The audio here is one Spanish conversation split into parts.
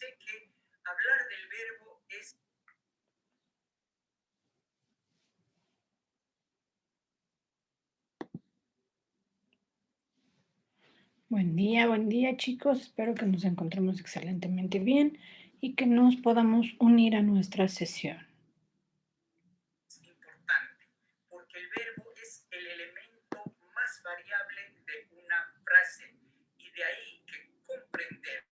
sé que hablar del verbo es... Buen día chicos, espero que nos encontremos excelentemente bien y que nos podamos unir a nuestra sesión. Importante, porque el verbo es el elemento más variable de una frase y de ahí que comprender.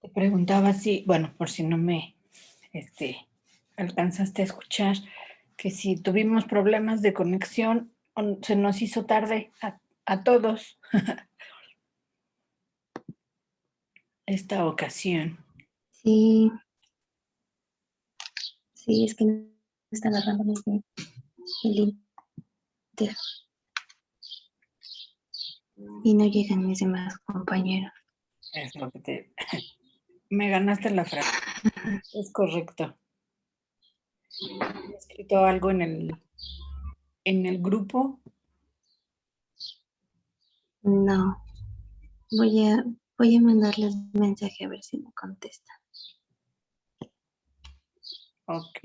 Te preguntaba si, bueno, por si no me alcanzaste a escuchar, que si tuvimos problemas de conexión o se nos hizo tarde a todos esta ocasión. Sí, sí, es que no está agarrando muy bien el Inter. Y no llegan mis demás compañeros. Es lo que me ganaste la frase. Es correcto. He escrito algo en el grupo. No, voy a mandarles mensaje a ver si me contestan. Ok.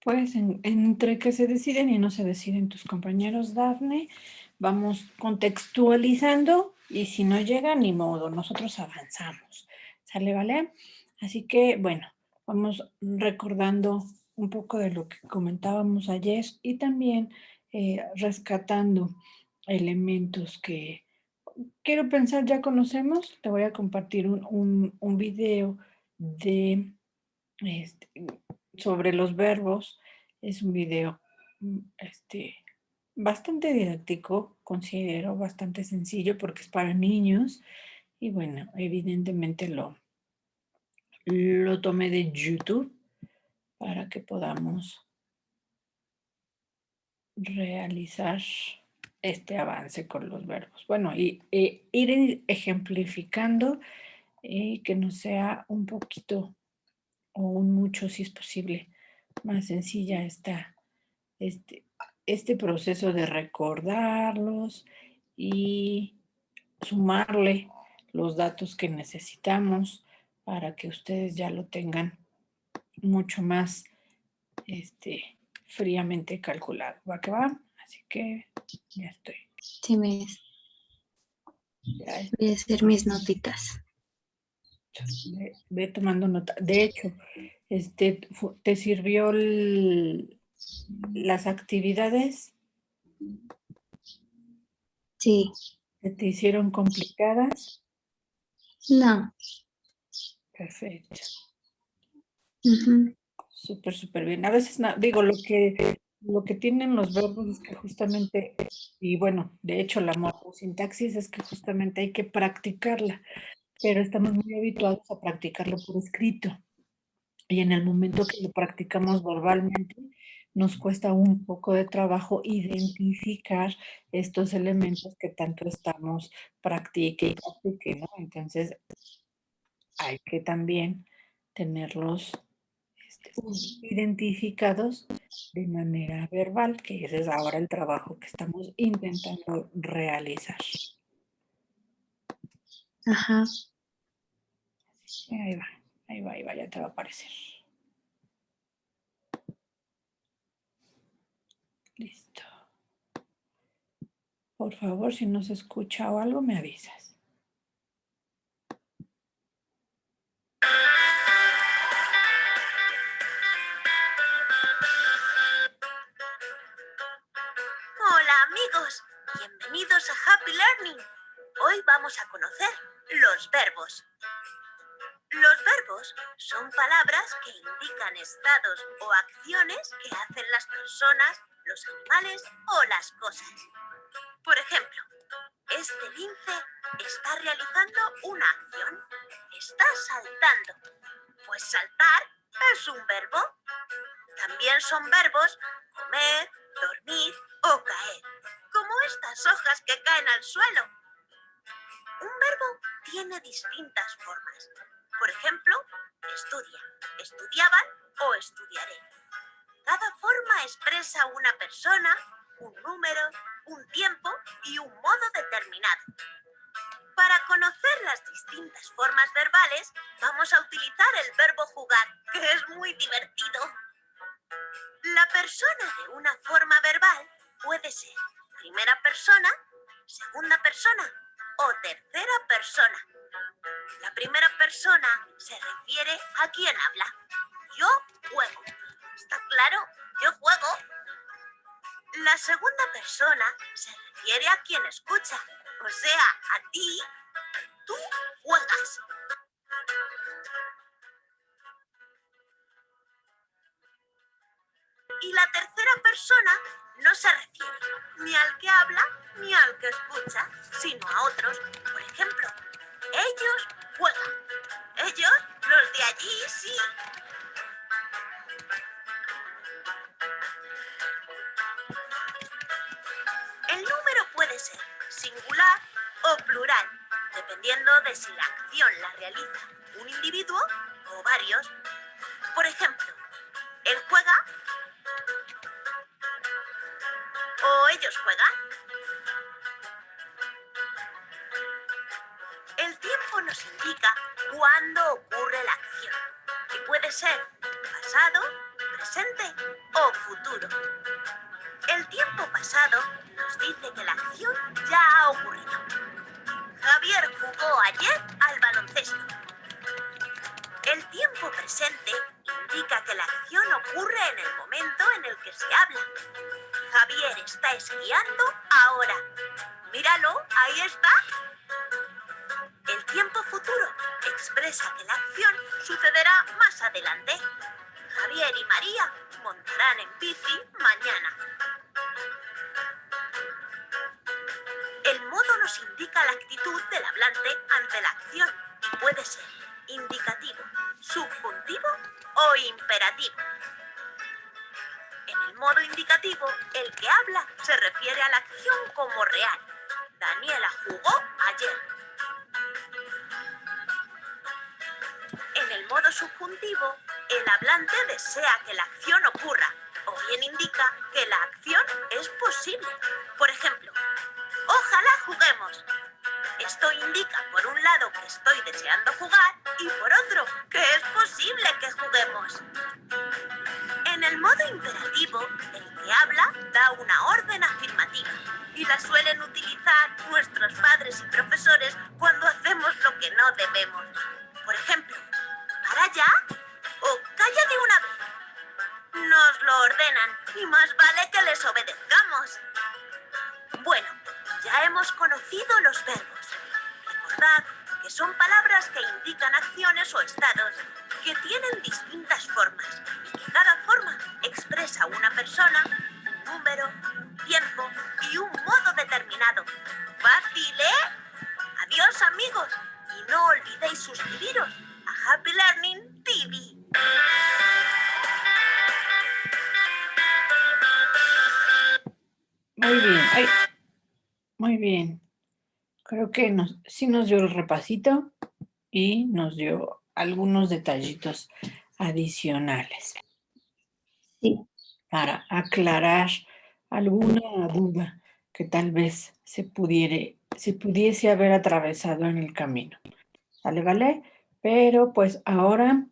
Pues entre que se deciden y no se deciden tus compañeros, Dafne, vamos contextualizando y si no llega, ni modo, nosotros avanzamos. ¿Sale, vale? Así que, bueno, vamos recordando un poco de lo que comentábamos ayer y también rescatando elementos que quiero pensar ya conocemos. Te voy a compartir un video de este, sobre los verbos. Es un video bastante didáctico, considero bastante sencillo porque es para niños y bueno, evidentemente lo tomé de YouTube para que podamos realizar este avance con los verbos. Bueno, y ir ejemplificando que nos sea un poquito o un mucho, si es posible, más sencilla este, este proceso de recordarlos y sumarle los datos que necesitamos para que ustedes ya lo tengan mucho más fríamente calculado. ¿Va que va? Así que ya estoy. Sí, Miss. Ya Voy a hacer mis notitas. ve tomando nota. De hecho, ¿te sirvió las actividades? Sí. ¿Se te hicieron complicadas? No. Perfecto. Ujú. Súper, súper bien. A veces, digo, lo que tienen los verbos es que justamente, y bueno, de hecho la morfosintaxis es que justamente hay que practicarla, pero estamos muy habituados a practicarlo por escrito. Y en el momento que lo practicamos verbalmente, nos cuesta un poco de trabajo identificar estos elementos que tanto estamos practique, ¿no? Entonces, hay que también tenerlos identificados de manera verbal, que ese es ahora el trabajo que estamos intentando realizar. Ajá. Ahí va, ya te va a aparecer. Listo. Por favor, si no se escucha o algo, me avisas. Hola amigos, bienvenidos a Happy Learning. Hoy vamos a conocer los verbos. Los verbos son palabras que indican estados o acciones que hacen las personas, los animales o las cosas. Por ejemplo, este lince está realizando una acción. Está saltando. Pues saltar es un verbo. También son verbos comer, dormir o caer, como estas hojas que caen al suelo. Un verbo tiene distintas formas. Por ejemplo, estudia, estudiaban o estudiaré. Cada forma expresa una persona, un número, un tiempo y un modo determinado. Para conocer las distintas formas verbales, vamos a utilizar el verbo jugar, que es muy divertido. La persona de una forma verbal puede ser primera persona, segunda persona o tercera persona. La primera persona se refiere a quien habla. Yo juego. ¿Está claro? Yo juego. La segunda persona se refiere a quien escucha, o sea, a ti. Tú juegas. Y la tercera persona no se refiere ni al que habla ni al que escucha, sino a otros. Por ejemplo, ellos juegan. Ellos, los de allí, sí. El número puede ser singular o plural, dependiendo de si la acción la realiza un individuo o varios. Por ejemplo, él juega o ellos juegan. El tiempo nos indica cuándo ocurre la acción y puede ser pasado, presente o futuro. El tiempo pasado nos dice que la acción ya ha ocurrido. Javier jugó ayer al baloncesto. El tiempo presente indica que la acción ocurre en el momento en el que se habla. Javier está esquiando ahora. Míralo, ahí está. El tiempo futuro expresa que la acción sucederá más adelante. Javier y María montarán en bici mañana. El modo nos indica la actitud del hablante ante la acción y puede ser indicativo, subjuntivo o imperativo. En el modo indicativo, el que habla se refiere a la acción como real. Daniela jugó ayer. En el modo subjuntivo, el hablante desea que la acción ocurra, o bien indica que la acción es posible. Por ejemplo, ojalá juguemos. Esto indica, por un lado, que estoy deseando jugar y por otro, que es posible que juguemos. En el modo imperativo, el que habla da una orden afirmativa y la suelen utilizar nuestros padres y profesores cuando hacemos lo que no debemos. Por ejemplo, ¿para ya? O calla de una vez. Nos lo ordenan y más vale que les obedezcamos. Bueno, ya hemos conocido los verbos. Recordad que son palabras que indican acciones o estados que tienen distintas formas y que cada forma expresa una persona, un número, un tiempo y un modo determinado. ¡Fácil, eh! Adiós, amigos, y no olvidéis suscribiros a Happy Learning TV. Muy bien. Ay, muy bien. Creo que sí nos dio el repasito y nos dio algunos detallitos adicionales Sí, para aclarar alguna duda que tal vez se pudiese haber atravesado en el camino. ¿Sale, vale? Pero pues ahora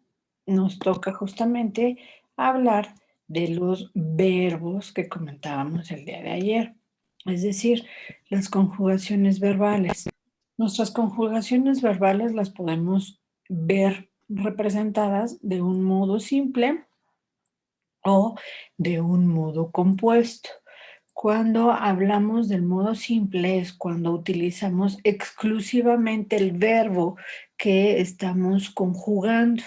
nos toca justamente hablar de los verbos que comentábamos el día de ayer, es decir, las conjugaciones verbales. Nuestras conjugaciones verbales las podemos ver representadas de un modo simple o de un modo compuesto. Cuando hablamos del modo simple es cuando utilizamos exclusivamente el verbo que estamos conjugando,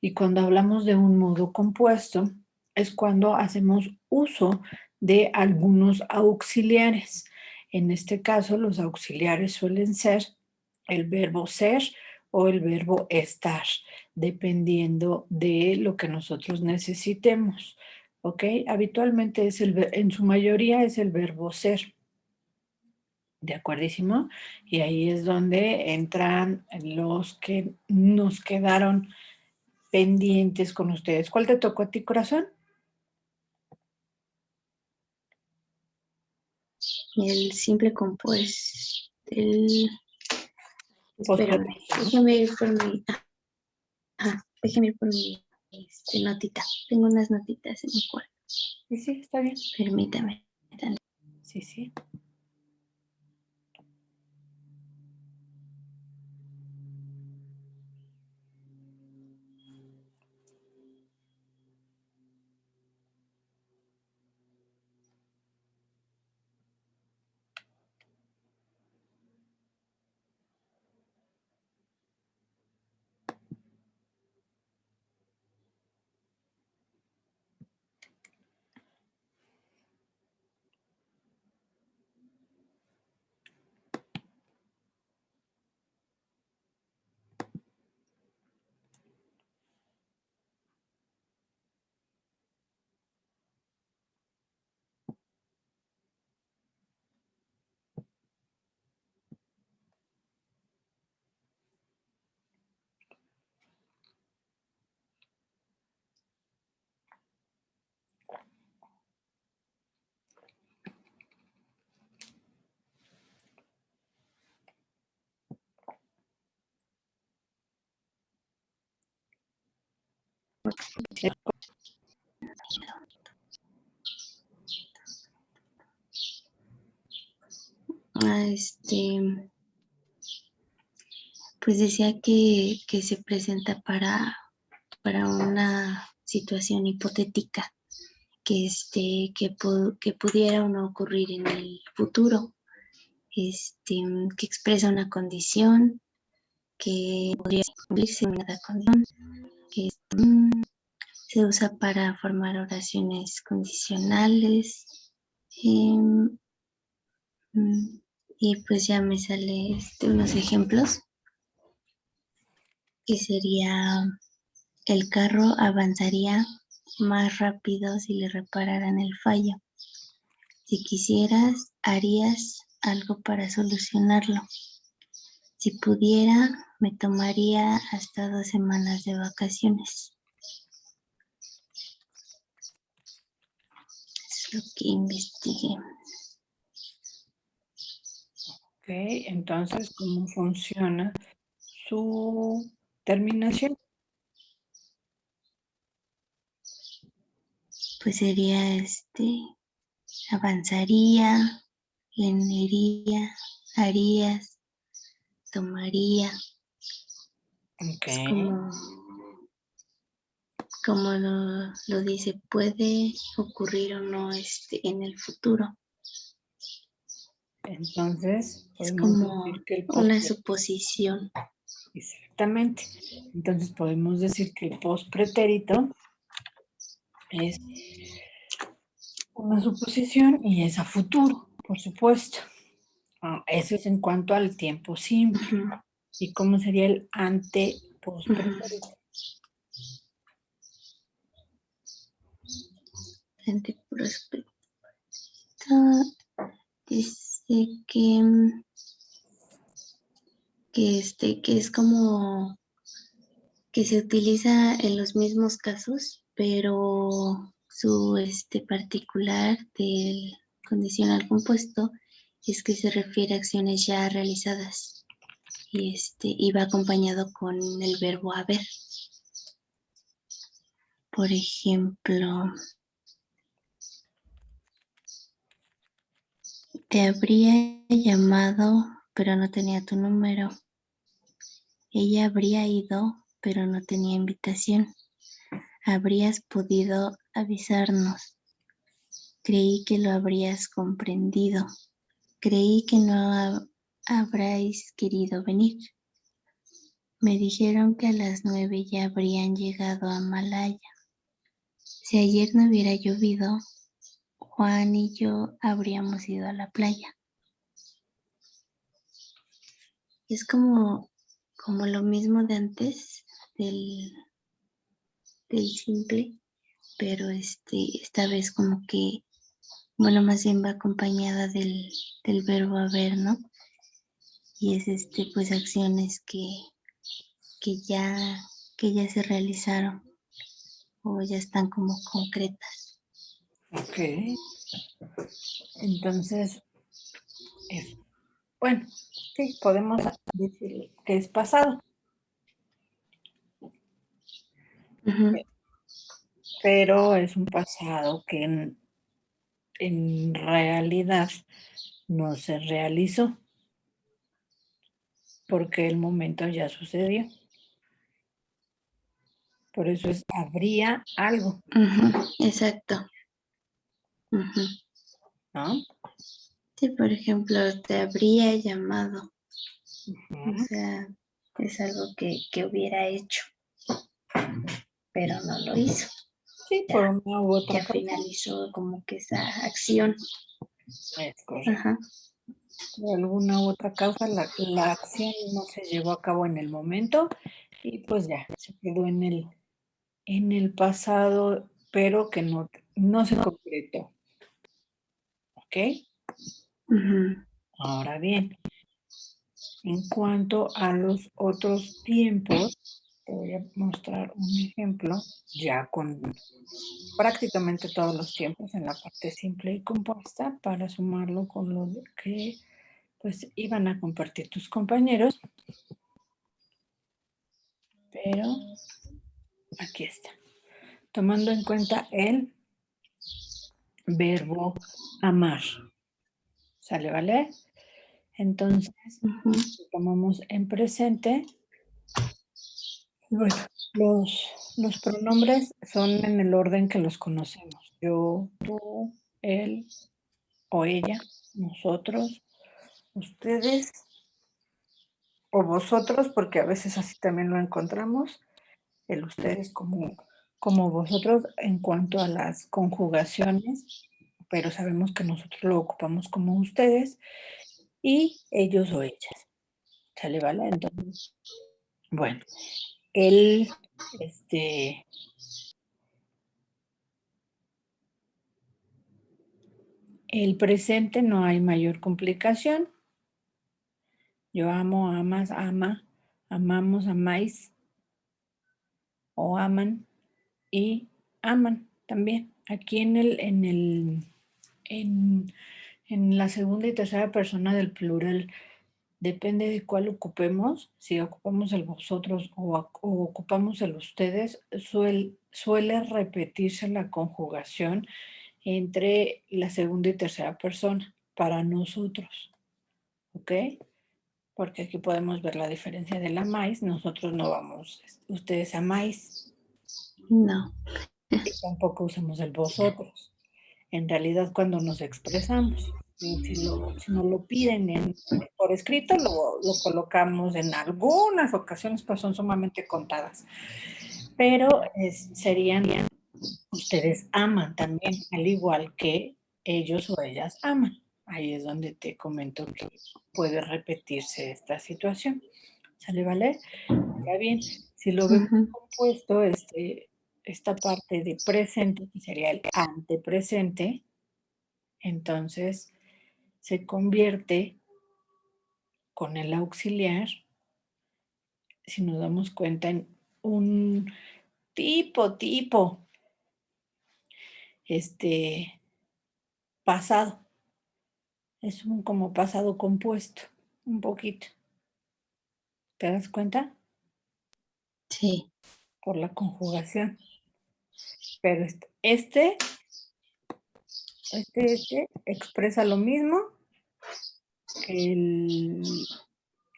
y cuando hablamos de un modo compuesto es cuando hacemos uso de algunos auxiliares. En este caso, los auxiliares suelen ser el verbo ser o el verbo estar, dependiendo de lo que nosotros necesitemos. ¿Ok? Habitualmente en su mayoría es el verbo ser. ¿De acuerdísimo? Y ahí es donde entran los que nos quedaron pendientes con ustedes. ¿Cuál te tocó a ti, corazón? el simple compuesto. Espérame, Positivo. déjame ir por mi. Déjame ir por mi notita. Tengo unas notitas en mi cuarto. Sí, sí, está bien. Permítame. Sí, sí. pues decía que se presenta para una situación hipotética que pudiera o no ocurrir en el futuro, que expresa una condición que podría cumplirse en una condición, que se usa para formar oraciones condicionales. Y pues ya me sale unos ejemplos, que sería: el carro avanzaría más rápido si le repararan el fallo. Si quisieras, harías algo para solucionarlo. Si pudiera, me tomaría hasta 2 semanas de vacaciones. Es lo que investigué. Ok, entonces, ¿cómo funciona su terminación? Pues sería avanzaría, leería, harías, tomaría. Ok. Es como lo dice, puede ocurrir o no en el futuro. Entonces, Es podemos como decir que el una post... suposición. Exactamente. Entonces, podemos decir que el post-pretérito es una suposición y es a futuro, por supuesto. Eso es en cuanto al tiempo simple. Ujú, ¿Y cómo sería el ujú. ante-post-pretérito? Anteprospecto dice que es como que se utiliza en los mismos casos, pero su particular del condicional compuesto es que se refiere a acciones ya realizadas y va acompañado con el verbo haber. Por ejemplo, te habría llamado, pero no tenía tu número. Ella habría ido, pero no tenía invitación. Habrías podido avisarnos. Creí que lo habrías comprendido. Creí que no habráis querido venir. Me dijeron que a las 9 ya habrían llegado a Malaya. Si ayer no hubiera llovido, Juan y yo habríamos ido a la playa. Es como lo mismo de antes, del simple, pero esta vez como que, bueno, más bien va acompañada del verbo haber, ¿no? Y es pues acciones que ya, que ya se realizaron o ya están como concretas. Ok. Entonces, bueno, sí, podemos decir que es pasado, Ujú, pero es un pasado que en realidad no se realizó porque el momento ya sucedió. Por eso habría algo, exacto. Ujú. ¿no? Sí, por ejemplo, te habría llamado. O Ujú. sea, es algo que hubiera hecho, pero no lo hizo. Sí, por Ya, una u otra ya causa. finalizó como que esa acción. Es correcto. Ajá. Por alguna u otra causa, la acción no se llevó a cabo en el momento y pues ya, se quedó en el pasado, pero que no se concretó. ¿Ok? Ujú, Ahora bien, en cuanto a los otros tiempos, te voy a mostrar un ejemplo ya con prácticamente todos los tiempos en la parte simple y compuesta para sumarlo con lo que pues iban a compartir tus compañeros. Pero aquí está. Tomando en cuenta el verbo amar. ¿Sale, vale? Entonces, Ujú. tomamos en presente. Bueno, los pronombres son en el orden que los conocemos. Yo, tú, él o ella, nosotros, ustedes o vosotros, porque a veces así también lo encontramos, el ustedes como vosotros en cuanto a las conjugaciones, pero sabemos que nosotros lo ocupamos como ustedes y ellos o ellas. ¿Sale, vale? Entonces, bueno, el, el presente no hay mayor complicación. Yo amo, amas, ama, amamos, amáis o aman y aman también. Aquí en la segunda y tercera persona del plural, depende de cuál ocupemos, si ocupamos el vosotros o ocupamos el ustedes, suele repetirse la conjugación entre la segunda y tercera persona para nosotros, ¿ok? Porque aquí podemos ver la diferencia del amáis, nosotros no vamos, ustedes amáis No. y tampoco usamos el vosotros. En realidad cuando nos expresamos, si nos lo piden por escrito, lo colocamos en algunas ocasiones, pues son sumamente contadas, pero serían, ustedes aman también, al igual que ellos o ellas aman. Ahí es donde te comento que puede repetirse esta situación. ¿Sale, vale? Ahora bien, si lo vemos Ujú. compuesto, esta parte de presente, que sería el antepresente, entonces se convierte con el auxiliar, si nos damos cuenta, en un tipo, pasado. Es un como pasado compuesto, un poquito. ¿Te das cuenta? Sí. Por la conjugación. Pero este expresa lo mismo que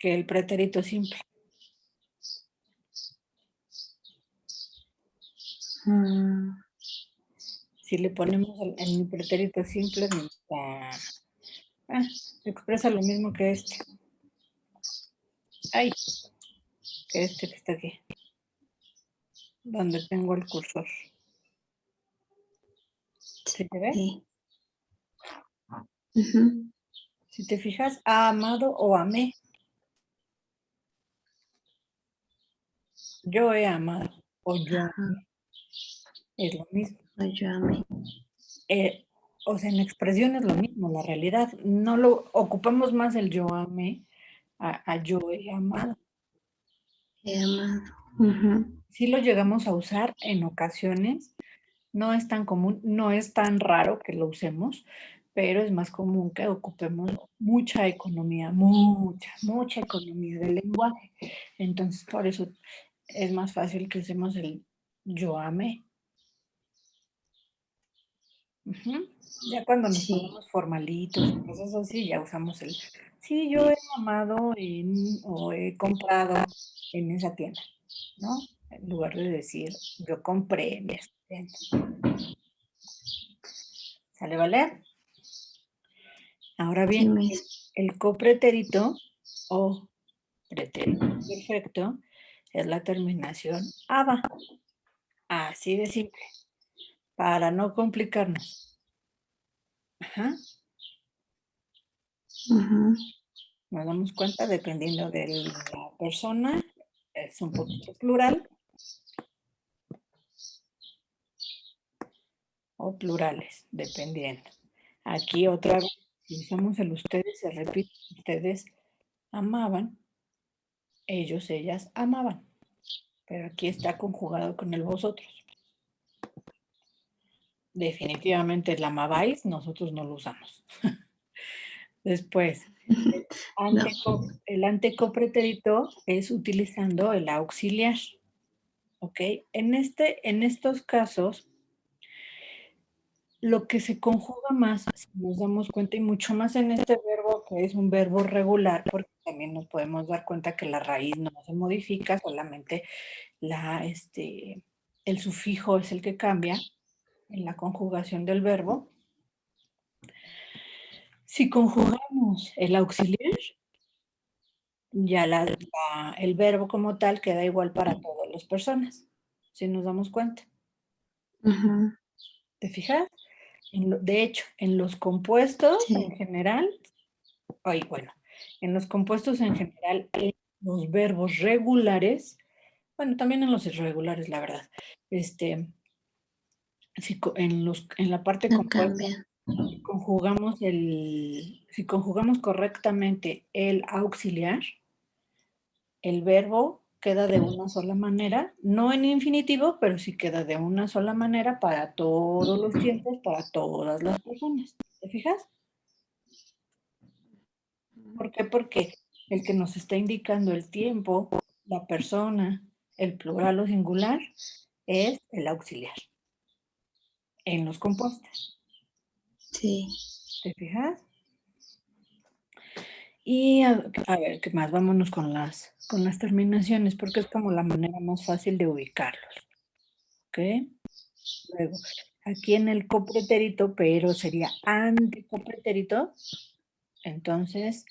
el pretérito simple. Mm, Si le ponemos en el pretérito simple, expresa lo mismo que este. Ay, que este que está aquí, donde tengo el cursor. ¿Sí te ve? sí. Ujú. Si te fijas, ha amado o amé. Yo he amado o yo Ajá. amé. Es lo mismo. Yo amé. O sea, en expresión es lo mismo, la realidad. No lo ocupamos más el yo amé a yo he amado. He amado. Ujú. Sí lo llegamos a usar en ocasiones, no es tan común, no es tan raro que lo usemos, pero es más común que ocupemos mucha economía, mucha economía del lenguaje. Entonces, por eso es más fácil que usemos el yo amé. Ujú. Ya cuando nos Sí. ponemos formalitos, cosas así, ya usamos sí, yo he amado o he comprado en esa tienda, ¿no? En lugar de decir, yo compré en esa tienda. ¿Sale, vale? Ahora Sí, bien, Miss. el copretérito o pretérito perfecto es la terminación aba. Así de simple, para no complicarnos. Ajá. Ujú. Nos damos cuenta, dependiendo de la persona, es un poquito plural o plurales, dependiendo. Aquí otra vez, si usamos el ustedes, se repite, ustedes amaban, ellos, ellas amaban, pero aquí está conjugado con el vosotros. Definitivamente el amabais, nosotros no lo usamos. Después, No. el antecopretérito es utilizando el auxiliar, ¿ok? En estos casos, lo que se conjuga más, si nos damos cuenta, y mucho más en este verbo que es un verbo regular, porque también nos podemos dar cuenta que la raíz no se modifica, solamente el sufijo es el que cambia en la conjugación del verbo. Si conjugamos el auxiliar, ya el verbo como tal queda igual para todas las personas, si nos damos cuenta. Ujú. ¿Te fijas? De hecho, en los compuestos Sí. en general, en los compuestos en general, en los verbos regulares, bueno, también en los irregulares, la verdad, en la parte No compuesta, cambia. si conjugamos correctamente el auxiliar, el verbo queda de una sola manera, no en infinitivo, pero sí queda de una sola manera para todos los tiempos, para todas las personas. ¿Te fijas? ¿Por qué? Porque el que nos está indicando el tiempo, la persona, el plural o singular, es el auxiliar en los compuestos. Sí. ¿Te fijas? Y a ver, ¿qué más? Vámonos con las terminaciones, porque es como la manera más fácil de ubicarlos. ¿Ok? Luego, aquí en el copretérito, pero sería anticopretérito, entonces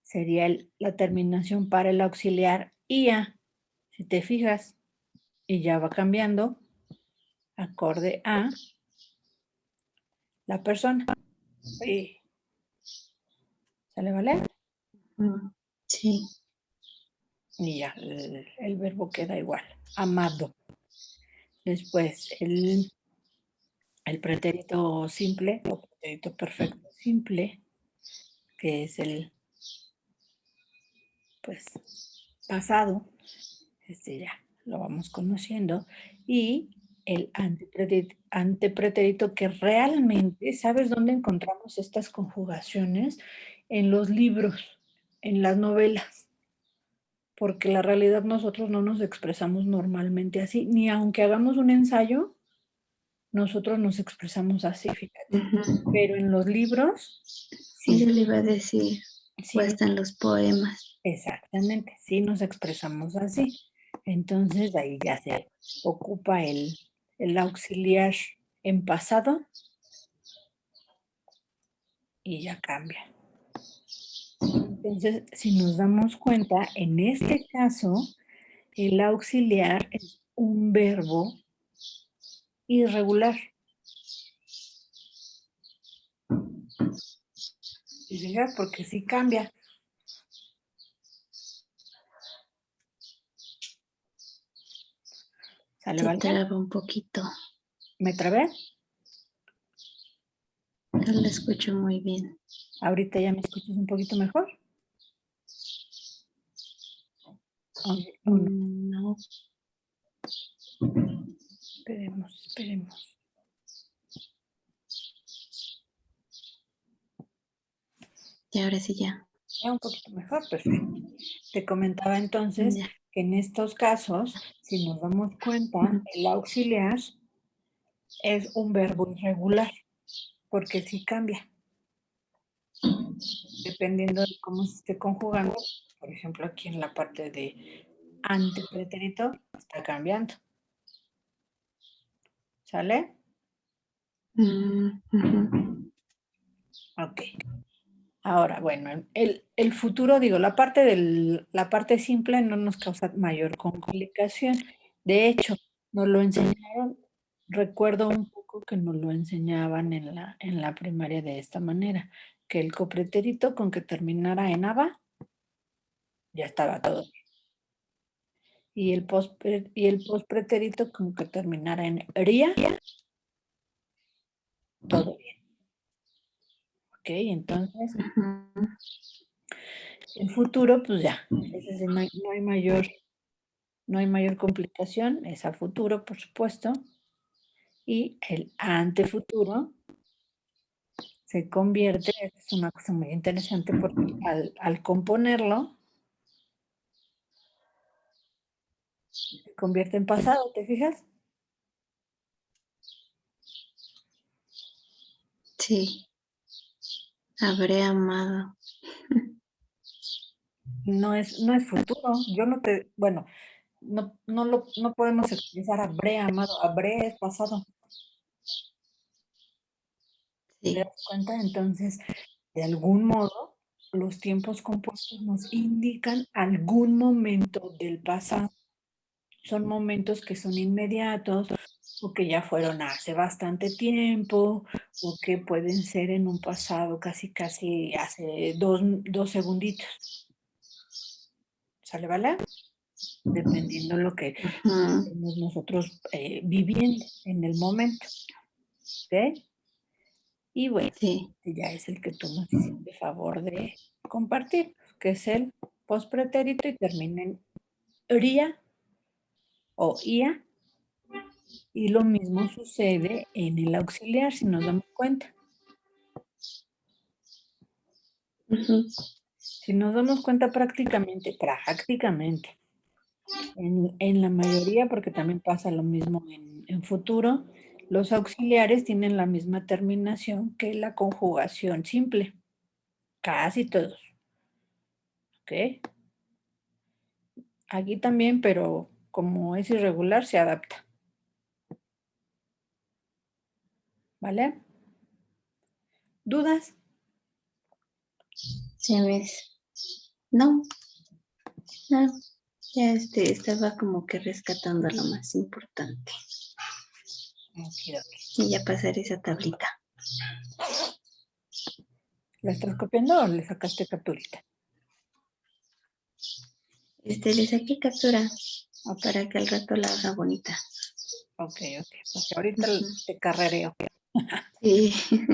sería la terminación para el auxiliar IA, si te fijas, y ya va cambiando acorde a la persona. ¿Sale, vale? Sí. Y ya, el verbo queda igual. Amado. Después, el pretérito simple o pretérito perfecto simple, que es el, pues, pasado. Ya lo vamos conociendo. Y el antepretérito, que realmente, ¿sabes dónde encontramos estas conjugaciones? En los libros, en las novelas. Porque la realidad nosotros no nos expresamos normalmente así, ni aunque hagamos un ensayo, nosotros nos expresamos así, fíjate. Ujú. Pero en los libros, sí. Yo le iba a decir, o Sí, hasta en los poemas. exactamente, sí nos expresamos así. Entonces ahí ya se ocupa el auxiliar en pasado y ya cambia. Entonces, si nos damos cuenta, en este caso, el auxiliar es un verbo irregular. ¿Te fijas? Porque sí cambia. ¿Sale, Se vale? traba un poquito. ¿Me trabé? No la escucho muy bien. ¿Ahorita ya me escuchas un poquito mejor? ¿O no? No. Esperemos. Y ahora sí ya. Ya un poquito mejor, perfecto. Te comentaba entonces Ya. que en estos casos, si nos damos cuenta, el auxiliar es un verbo irregular, porque sí cambia. Dependiendo de cómo se esté conjugando, por ejemplo, aquí en la parte de antepretérito está cambiando. ¿Sale? Ok. Ahora, bueno, el futuro, digo, la parte simple no nos causa mayor complicación. De hecho, nos lo enseñaron, recuerdo un poco que nos lo enseñaban en la primaria de esta manera, que el copretérito con que terminara en aba, ya estaba todo bien. Y el postpretérito con que terminara en ría, todo bien. Ok, entonces, el futuro, pues ya, ese no hay mayor complicación, es a futuro, por supuesto. Y el antefuturo se convierte, es una cosa muy interesante porque al componerlo, se convierte en pasado, ¿te fijas? Sí. Habré amado. No es futuro. Yo no te, bueno, no podemos expresar habré amado. Habré es pasado. ¿Te Sí, das cuenta? Entonces, de algún modo, los tiempos compuestos nos indican algún momento del pasado. Son momentos que son inmediatos o que ya fueron hace bastante tiempo o que pueden ser en un pasado casi hace dos segunditos. ¿Sale, vale? Dependiendo lo que ujú, estemos nosotros viviendo en el momento. ¿Ok? Y bueno, sí, este ya es el que tú nos hiciste favor de compartir, que es el pospretérito y termina en ría o ia. Y lo mismo sucede en el auxiliar, si nos damos cuenta. ujú, Si nos damos cuenta prácticamente, en la mayoría, porque también pasa lo mismo en futuro, los auxiliares tienen la misma terminación que la conjugación simple, casi todos, ¿ok? Aquí también, pero como es irregular, se adapta, ¿vale? ¿Dudas? sí, no, no, ya estaba como que rescatando lo más importante. Ok, ok. Y ya pasaré esa tablita. ¿La estás copiando o le sacaste capturita? Le saqué captura Ok, para que al rato la haga bonita. ok, ok. Porque ahorita Ujú, te carrereo. sí,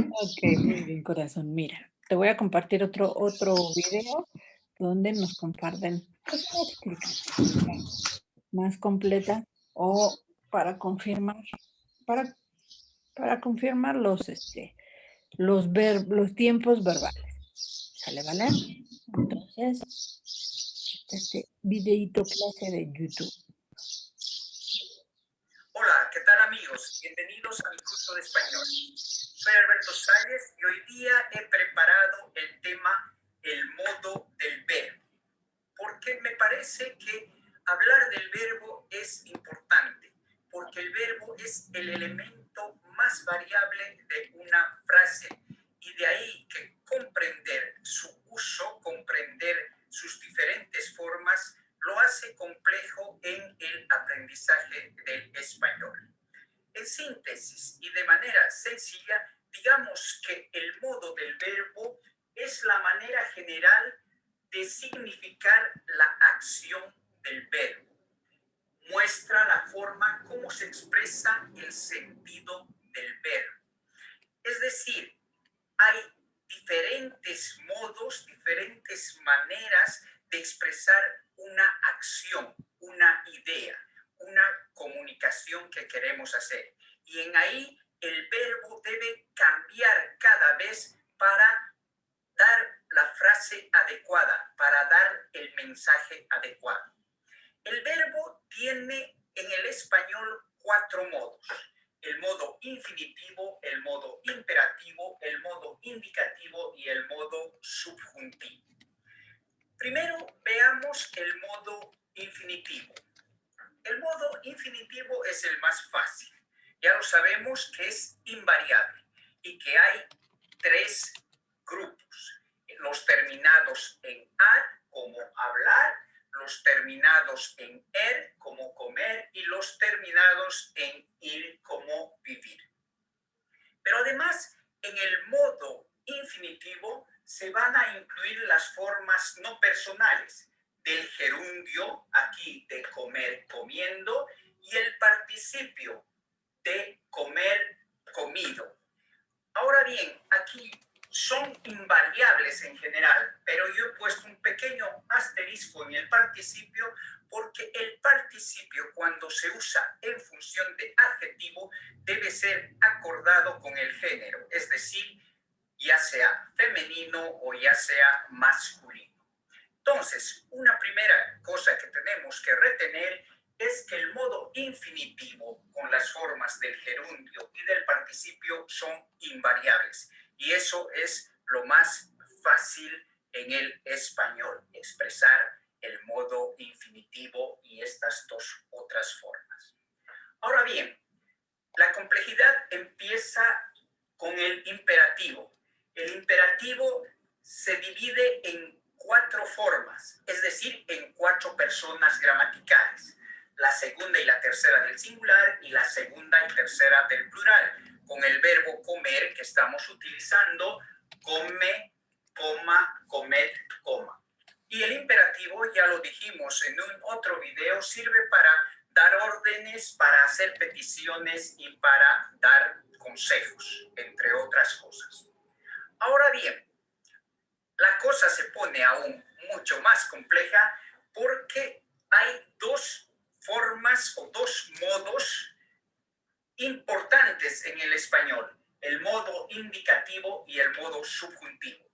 Ok, muy bien, corazón. Mira, te voy a compartir otro video donde nos comparten pues, una explicación ya más completa o para confirmar, para, para confirmar los tiempos verbales. ¿Sale, vale? Entonces, este videito clase de YouTube. Hola, ¿qué tal amigos? Bienvenidos a mi curso de español. Soy Alberto Salles y hoy día he preparado el tema el modo del verbo, porque me parece que hablar del verbo es importante, porque el verbo es el elemento más variable de una frase y de ahí que comprender su uso, comprender sus diferentes formas, lo hace complejo en el aprendizaje del español. En síntesis y de manera sencilla, digamos que el modo del verbo es la manera general de significar la acción del verbo. Muestra la forma como se expresa el sentido del verbo. Es decir, hay diferentes modos, diferentes maneras de expresar una acción, una idea, una comunicación que queremos hacer. Y en ahí el verbo debe cambiar cada vez para dar la frase adecuada, para dar el mensaje adecuado. El verbo tiene en el español 4 modos. El modo infinitivo, el modo imperativo, el modo indicativo y el modo subjuntivo. Primero veamos el modo infinitivo. El modo infinitivo es el más fácil. Ya lo sabemos que es invariable y que hay 3 grupos. Los terminados en ar, como hablar, los terminados en er, como comer, y los terminados en ir, como vivir. Pero además, en el modo infinitivo se van a incluir las formas no personales del gerundio, aquí de comer, comiendo, y el participio de comer, comido. Ahora bien, aquí son invariables en general, pero yo he puesto un pequeño asterisco en el participio porque el participio, cuando se usa en función de adjetivo, debe ser acordado con el género, es decir, ya sea femenino o ya sea masculino. Entonces, una primera cosa que tenemos que retener es que el modo infinitivo con las formas del gerundio y del participio son invariables. Y eso es lo más fácil en el español, expresar el modo infinitivo y estas dos otras formas. Ahora bien, la complejidad empieza con el imperativo. El imperativo se divide en 4 formas, es decir, en 4 personas gramaticales. La segunda y la tercera del singular y la segunda y tercera del plural, con el verbo comer que estamos utilizando, come, coma, comed, coma. Y el imperativo, ya lo dijimos en un otro video, sirve para dar órdenes, para hacer peticiones y para dar consejos, entre otras cosas. Ahora bien, la cosa se pone aún mucho más compleja porque hay 2 formas o 2 modos importantes en el español, el modo indicativo y el modo subjuntivo.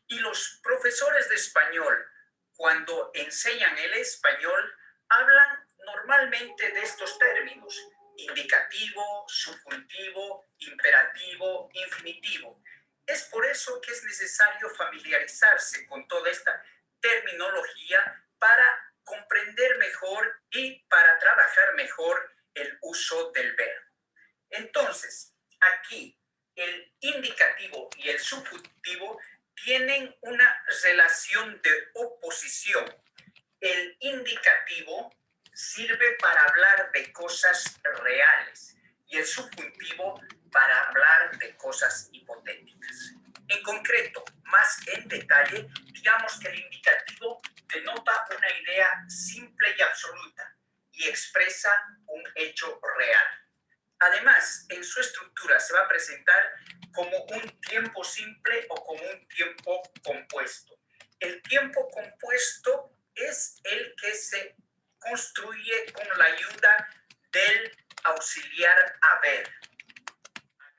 Y los profesores de español, cuando enseñan el español, hablan normalmente de estos términos: indicativo, subjuntivo, imperativo, infinitivo. Es por eso que es necesario familiarizarse con toda esta terminología para comprender mejor y para trabajar mejor el uso del verbo. Entonces, aquí el indicativo y el subjuntivo tienen una relación de oposición. El indicativo sirve para hablar de cosas reales y el subjuntivo para hablar de cosas hipotéticas. En concreto, más en detalle, digamos que el indicativo denota una idea simple y absoluta y expresa un hecho real. Además, en su estructura se va a presentar como un tiempo simple o como un tiempo compuesto. El tiempo compuesto es el que se construye con la ayuda del auxiliar haber.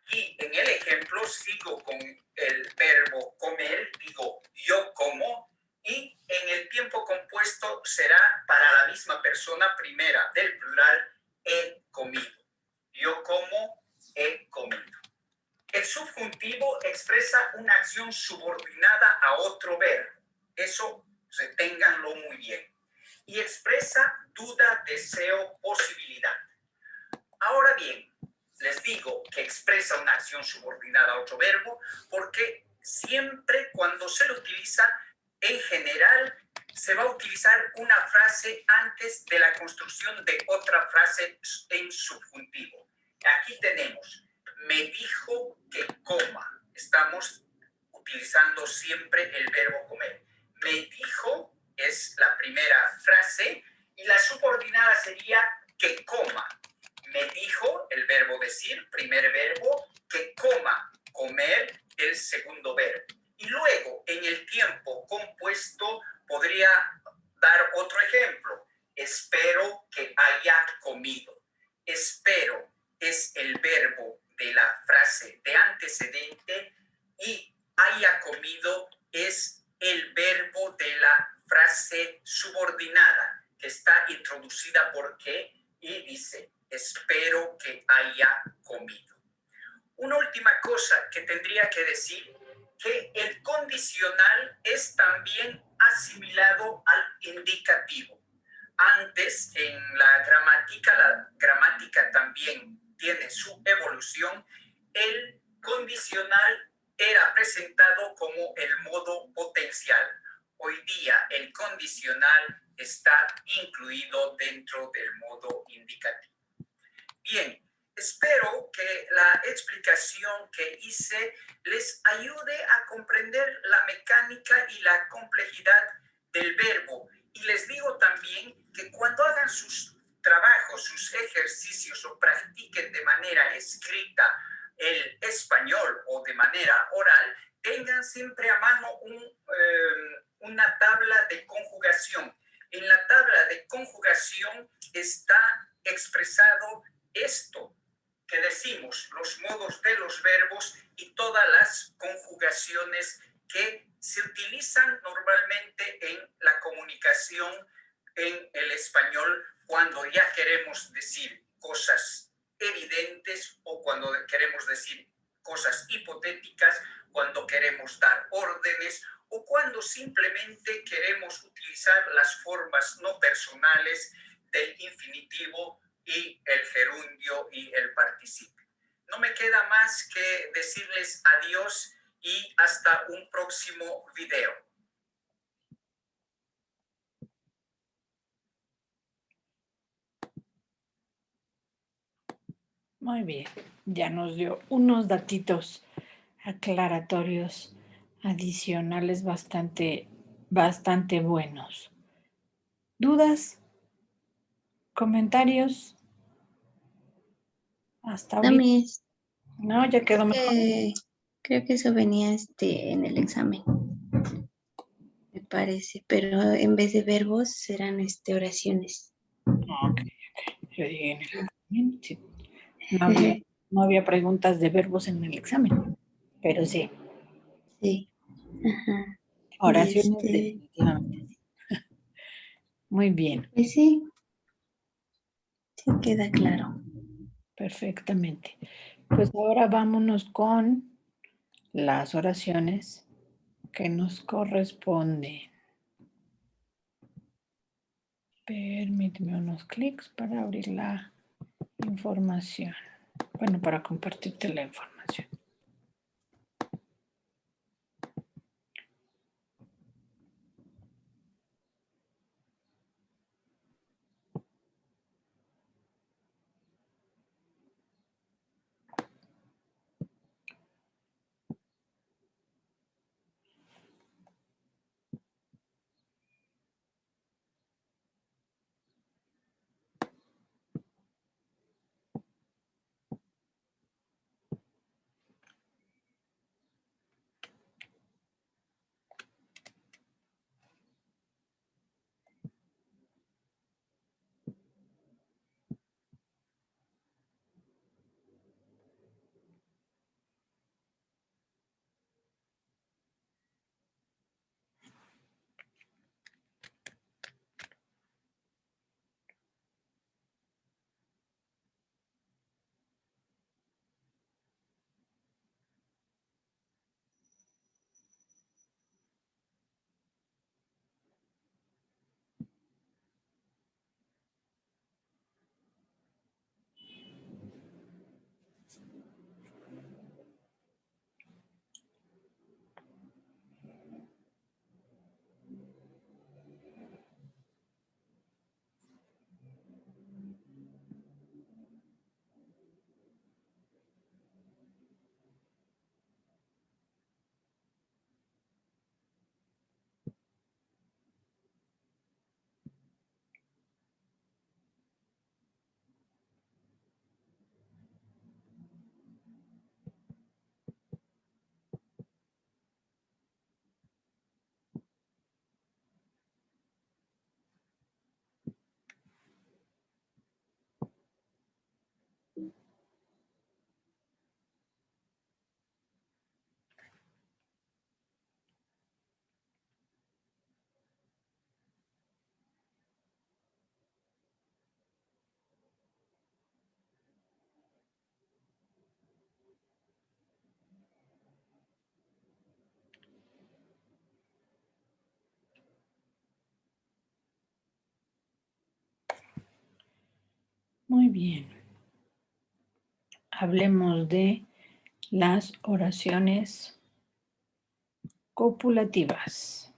Aquí en el ejemplo sigo con el verbo comer, digo yo como, y en el tiempo compuesto será para la misma persona primera del plural, he comido. Yo como, he comido. El subjuntivo expresa una acción subordinada a otro verbo. Eso reténganlo muy bien. Y expresa duda, deseo, posibilidad. Ahora bien, les digo que expresa una acción subordinada a otro verbo porque siempre cuando se lo utiliza, en general, se va a utilizar una frase antes de la construcción de otra frase en subjuntivo. Aquí tenemos, me dijo que coma. Estamos utilizando siempre el verbo comer. Me dijo es la primera frase y la subordinada sería que coma. Me dijo, el verbo decir, primer verbo, que coma, comer, el segundo verbo. Y luego, en el tiempo compuesto, podría dar otro ejemplo. Espero que haya comido. Espero es el verbo de la frase de antecedente y haya comido es el verbo de la frase subordinada que está introducida por qué y dice, espero que haya comido. Una última cosa que tendría que decir, que el condicional es también asimilado al indicativo. Antes, en la gramática también tiene su evolución, el condicional era presentado como el modo potencial. Hoy día el condicional está incluido dentro del modo indicativo. Bien, espero que la explicación que hice les ayude a comprender la mecánica y la complejidad del verbo. Y les digo también que cuando hagan sus trabajos, sus ejercicios o practiquen de manera escrita el español o de manera oral, tengan siempre a mano una tabla de conjugación. En la tabla de conjugación está expresado esto que decimos, los modos de los verbos y todas las conjugaciones que se utilizan normalmente en la comunicación en el español cuando ya queremos decir cosas evidentes o cuando queremos decir cosas hipotéticas, cuando queremos dar órdenes o cuando simplemente queremos utilizar las formas no personales del infinitivo y el gerundio y el participio. No me queda más que decirles adiós y hasta un próximo video. Muy bien, ya nos dio unos datitos aclaratorios adicionales bastante buenos. ¿Dudas? ¿Comentarios? Hasta No, ahorita. Miss, No, ya quedó mejor. creo que eso venía en el examen, me parece, pero en vez de verbos serán oraciones. Ok. Yo dije en el examen, sí. No había preguntas de verbos en el examen, pero sí, Sí. Ajá. Y oraciones definitivamente. Muy bien, pues sí, sí queda claro. perfectamente. Pues ahora vámonos con las oraciones que nos corresponden. Permíteme unos clics para abrir la información. Bueno, para compartirte la información. Muy bien. Hablemos de las oraciones copulativas.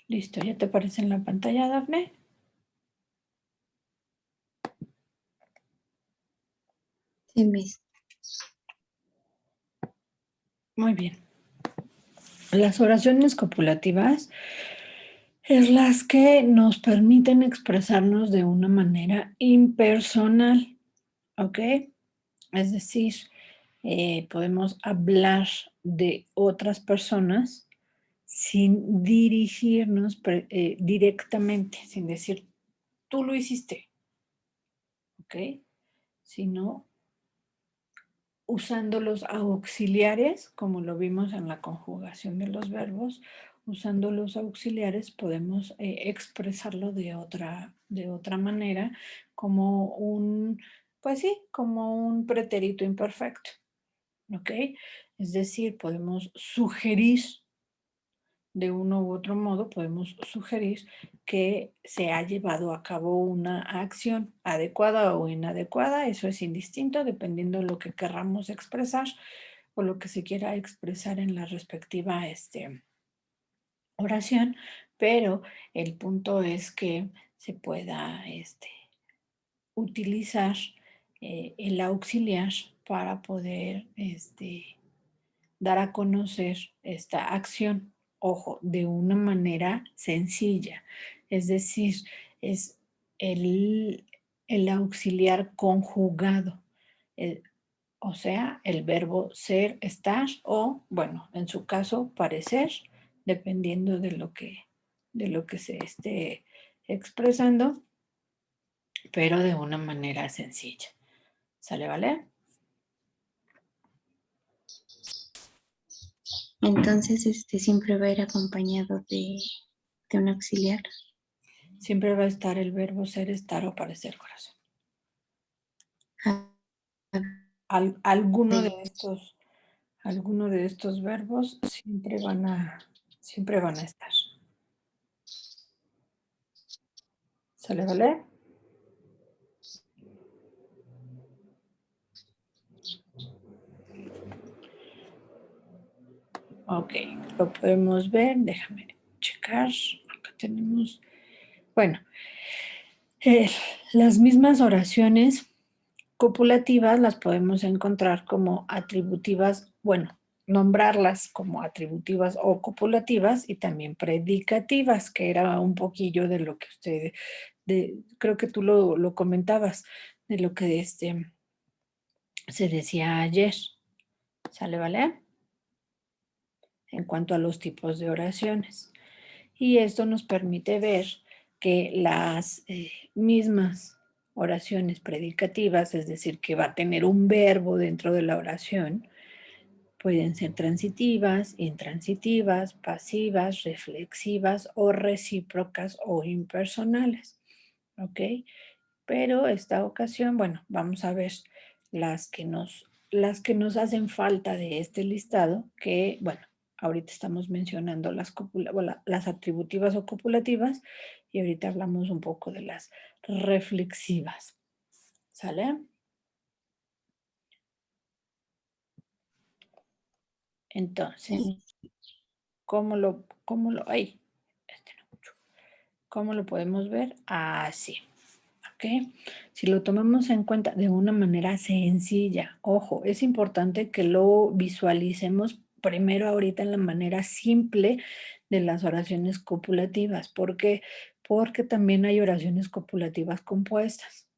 Listo, ¿ya te aparece en la pantalla, Dafne? Sí, Miss. Muy bien. Las oraciones copulativas es las que nos permiten expresarnos de una manera impersonal, ¿ok? Es decir, podemos hablar de otras personas sin dirigirnos directamente, sin decir, tú lo hiciste, ¿ok? Sino usando los auxiliares, como lo vimos en la conjugación de los verbos, usando los auxiliares podemos expresarlo de otra manera, como pues sí, como un pretérito imperfecto, ¿ok? Es decir, podemos sugerir, de uno u otro modo, podemos sugerir que se ha llevado a cabo una acción adecuada o inadecuada. Eso es indistinto dependiendo de lo que querramos expresar o lo que se quiera expresar en la respectiva oración, pero el punto es que se pueda utilizar el auxiliar para poder dar a conocer esta acción, ojo, de una manera sencilla. Es decir, es el, el auxiliar conjugado, o sea, el verbo ser, estar o, bueno, en su caso, parecer, dependiendo de lo que se esté expresando, pero de una manera sencilla. ¿Sale, vale? Entonces, siempre va a ir acompañado de un auxiliar. Siempre va a estar el verbo ser, estar o parecer, corazón. Alguno de estos verbos siempre van a estar. ¿Sale, vale? Ok, lo podemos ver. Déjame checar. Acá tenemos. Bueno, las mismas oraciones copulativas las podemos encontrar como atributivas, bueno, nombrarlas como atributivas o copulativas y también predicativas, que era un poquillo de lo que creo que tú lo comentabas, de lo que se decía ayer. ¿Sale, vale? En cuanto a los tipos de oraciones. Y esto nos permite ver que las mismas oraciones predicativas, es decir, que va a tener un verbo dentro de la oración, pueden ser transitivas, intransitivas, pasivas, reflexivas o recíprocas o impersonales. ¿Ok? Pero esta ocasión, bueno, vamos a ver las que nos hacen falta de este listado, que, bueno, ahorita estamos mencionando las atributivas o copulativas y ahorita hablamos un poco de las reflexivas. ¿Sale? Entonces, ¿cómo lo podemos ver? Así. ¿Ok? Si lo tomamos en cuenta de una manera sencilla, ojo, es importante que lo visualicemos primero ahorita en la manera simple de las oraciones copulativas. ¿Por qué? Porque también hay oraciones copulativas compuestas,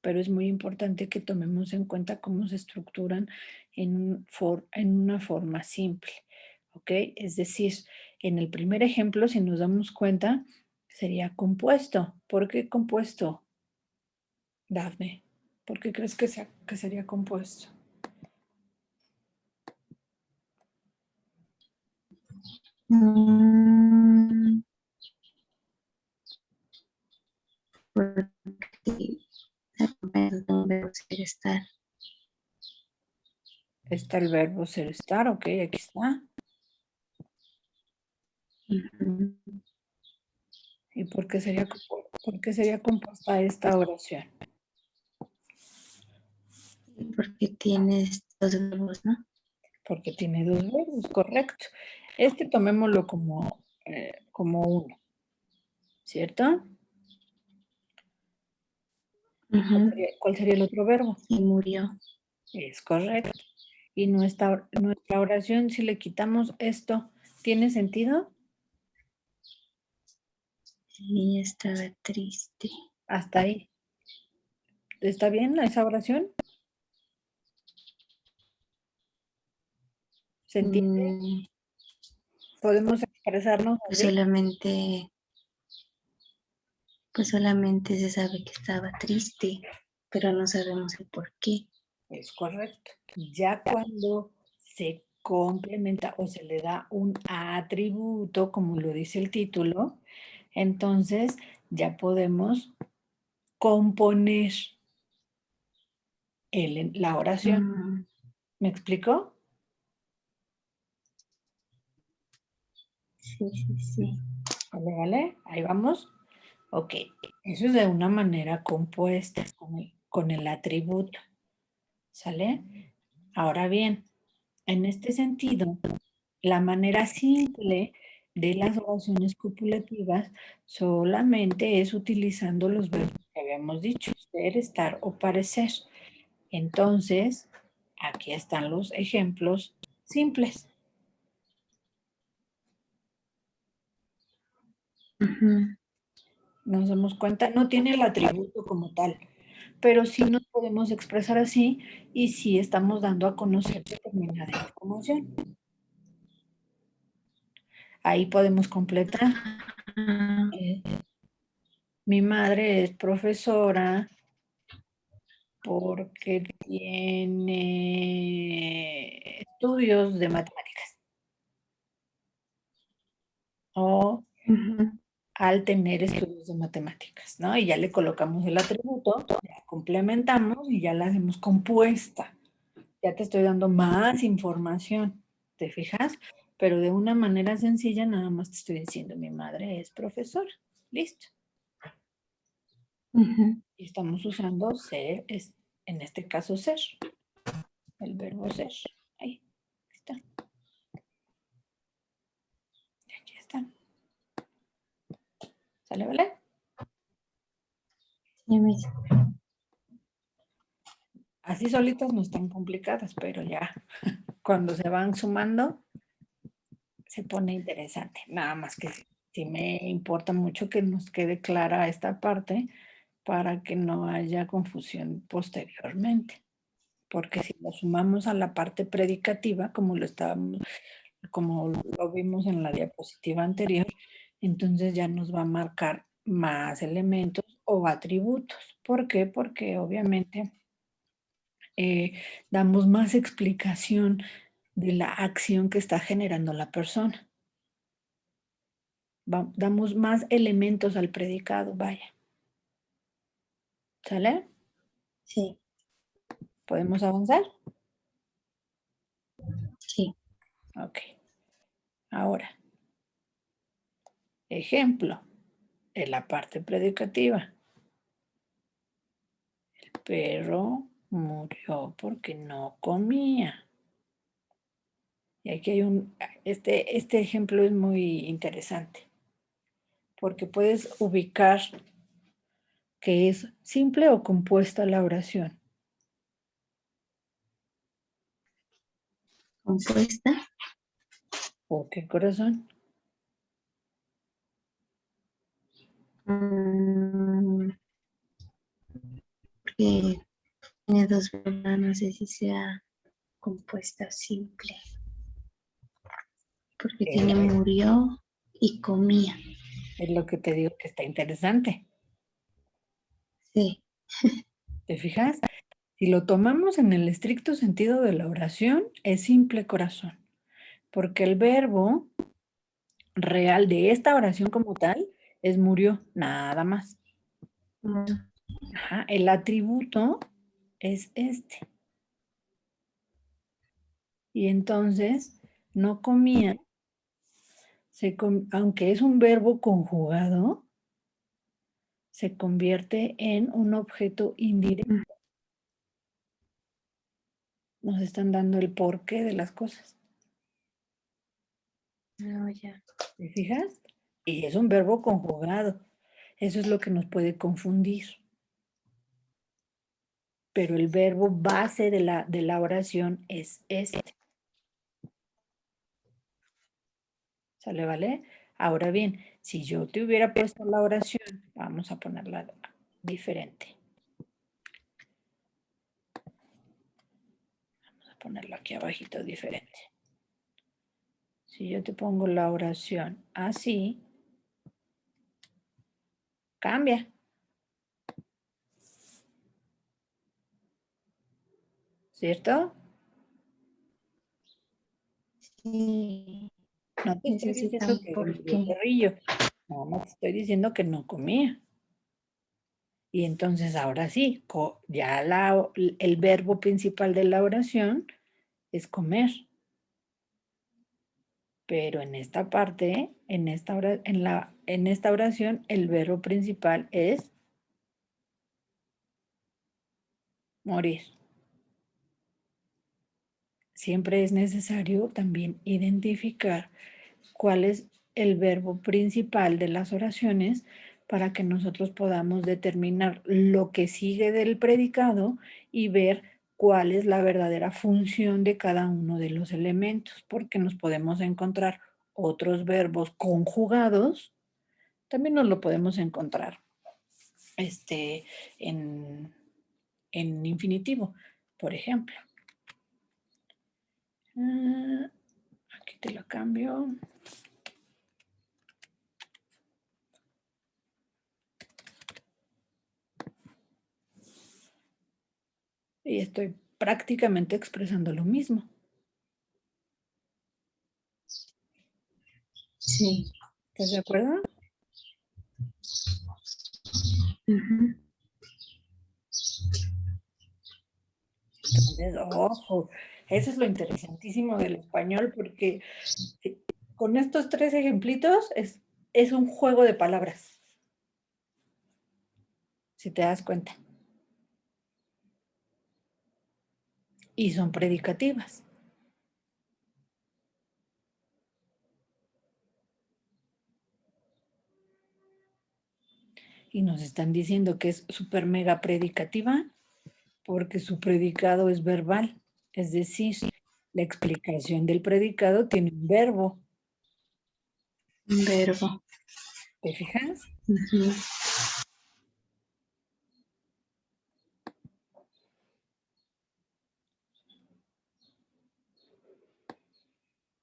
pero es muy importante que tomemos en cuenta cómo se estructuran en una forma simple. ¿Ok? Es decir, en el primer ejemplo, si nos damos cuenta, sería compuesto. ¿Por qué compuesto, Dafne? ¿Por qué crees que sería compuesto? Porque acompañado de un verbo ser, estar. Está el verbo ser, estar, ok, aquí está. ¿Y por qué sería compuesta esta oración? Porque tienes dos verbos, ¿no? Porque tiene dos verbos, correcto. Tomémoslo como uno, ¿cierto? ¿Cuál sería el otro verbo? Y murió. Es correcto. Y nuestra oración, si le quitamos esto, ¿tiene sentido? Y estaba triste. Hasta ahí. ¿Está bien esa oración? ¿Se entiende? ¿Podemos expresarnos Pues así? solamente se sabe que estaba triste, pero no sabemos el por qué. Es correcto. Ya cuando se complementa o se le da un atributo, como lo dice el título, entonces ya podemos componer la oración. Mm, ¿Me explico? sí, sí, sí. ¿Vale, vale? Ahí vamos. Ok, eso es de una manera compuesta con el atributo. ¿Sale? Ahora bien, en este sentido, la manera simple de las oraciones copulativas solamente es utilizando los verbos que habíamos dicho, ser, estar o parecer. Entonces, aquí están los ejemplos simples. Ujú. Nos damos cuenta, no tiene el atributo como tal, pero sí nos podemos expresar así y sí estamos dando a conocer determinada información. Ahí podemos completar. Ah, Mi madre es profesora porque tiene estudios de matemáticas. O ujú. al tener estudios de matemáticas, ¿no? Y ya le colocamos el atributo, ya complementamos y ya la hacemos compuesta. Ya te estoy dando más información, ¿te fijas? Pero de una manera sencilla, nada más te estoy diciendo, mi madre es profesora. Listo. Ujú. Y estamos usando ser, en este caso ser, el verbo ser. Ahí está. Aquí está. ¿Sale, vale? Sí, mis. Así solitas no están complicadas, pero ya cuando se van sumando, se pone interesante. Nada más que sí me importa mucho que nos quede clara esta parte para que no haya confusión posteriormente. Porque si lo sumamos a la parte predicativa, como lo vimos en la diapositiva anterior, entonces ya nos va a marcar más elementos o atributos. ¿Por qué? Porque obviamente damos más explicación de la acción que está generando la persona. Damos más elementos al predicado, vaya. ¿Sale? Sí, ¿Podemos avanzar? sí. Ok. Ahora, ejemplo de la parte predicativa. El perro murió porque no comía. Y aquí hay este ejemplo es muy interesante porque puedes ubicar que es simple o compuesta la oración. Compuesta. ¿Por qué corazón? Mm, porque tiene dos verbos, no sé si sea compuesta o simple. Porque tiene Eh, murió y comía. es lo que te digo que está interesante. Sí. ¿Te fijas? Si lo tomamos en el estricto sentido de la oración, es simple corazón, porque el verbo real de esta oración como tal es murió, nada más. Mm, Ajá, el atributo es este. Y entonces, no comía, aunque es un verbo conjugado, se convierte en un objeto indirecto. mm. Nos están dando el porqué de las cosas. No, ya. ¿Te fijas? Y es un verbo conjugado. Eso es lo que nos puede confundir. Pero el verbo base de la oración es este. ¿Sale, vale? Ahora bien, si yo te hubiera puesto la oración, vamos a ponerla diferente. Vamos a ponerlo aquí abajito diferente. Si yo te pongo la oración así, cambia. ¿cierto? Sí, No te estoy necesita diciendo un que me dio porqué. carrillo, no te estoy diciendo que no comía. Y entonces ahora sí, ya el verbo principal de la oración es comer. Pero en esta parte, en esta oración, el verbo principal es morir. Siempre es necesario también identificar cuál es el verbo principal de las oraciones para que nosotros podamos determinar lo que sigue del predicado y ver cuál es la verdadera función de cada uno de los elementos, porque nos podemos encontrar otros verbos conjugados, también nos lo podemos encontrar en, en infinitivo, por ejemplo. Aquí te lo cambio. Y estoy prácticamente expresando lo mismo. Sí. ¿Estás de acuerdo? Ujú. Entonces, ojo, eso es lo interesantísimo del español, porque con estos 3 ejemplitos es un juego de palabras, si te das cuenta. Y son predicativas. Y nos están diciendo que es súper mega predicativa porque su predicado es verbal. Es decir, la explicación del predicado tiene un verbo. Un verbo. ¿Te fijas? Ujú.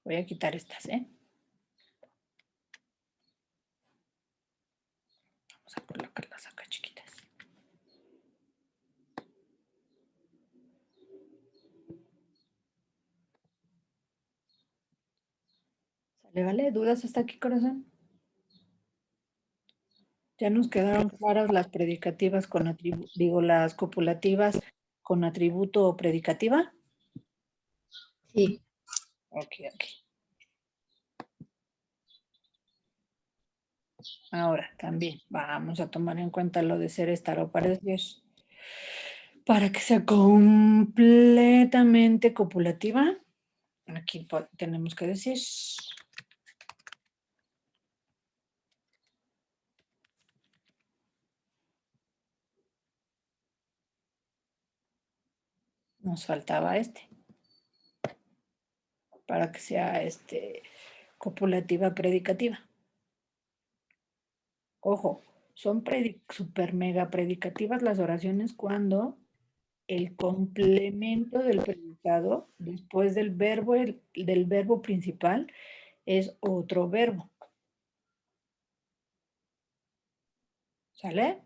Voy a quitar estas, ¿eh? Vamos a colocarlas acá chiquitas. ¿Sale, vale? ¿Dudas hasta aquí, corazón? Ya nos quedaron claras las predicativas con las copulativas con atributo o predicativa. Sí. Ok. Ahora también vamos a tomar en cuenta lo de ser, estar o parecer para que sea completamente copulativa. Aquí tenemos que decir nos faltaba para que sea copulativa predicativa. Ojo, son super mega predicativas las oraciones cuando el complemento del predicado después del verbo principal es otro verbo. ¿Sale?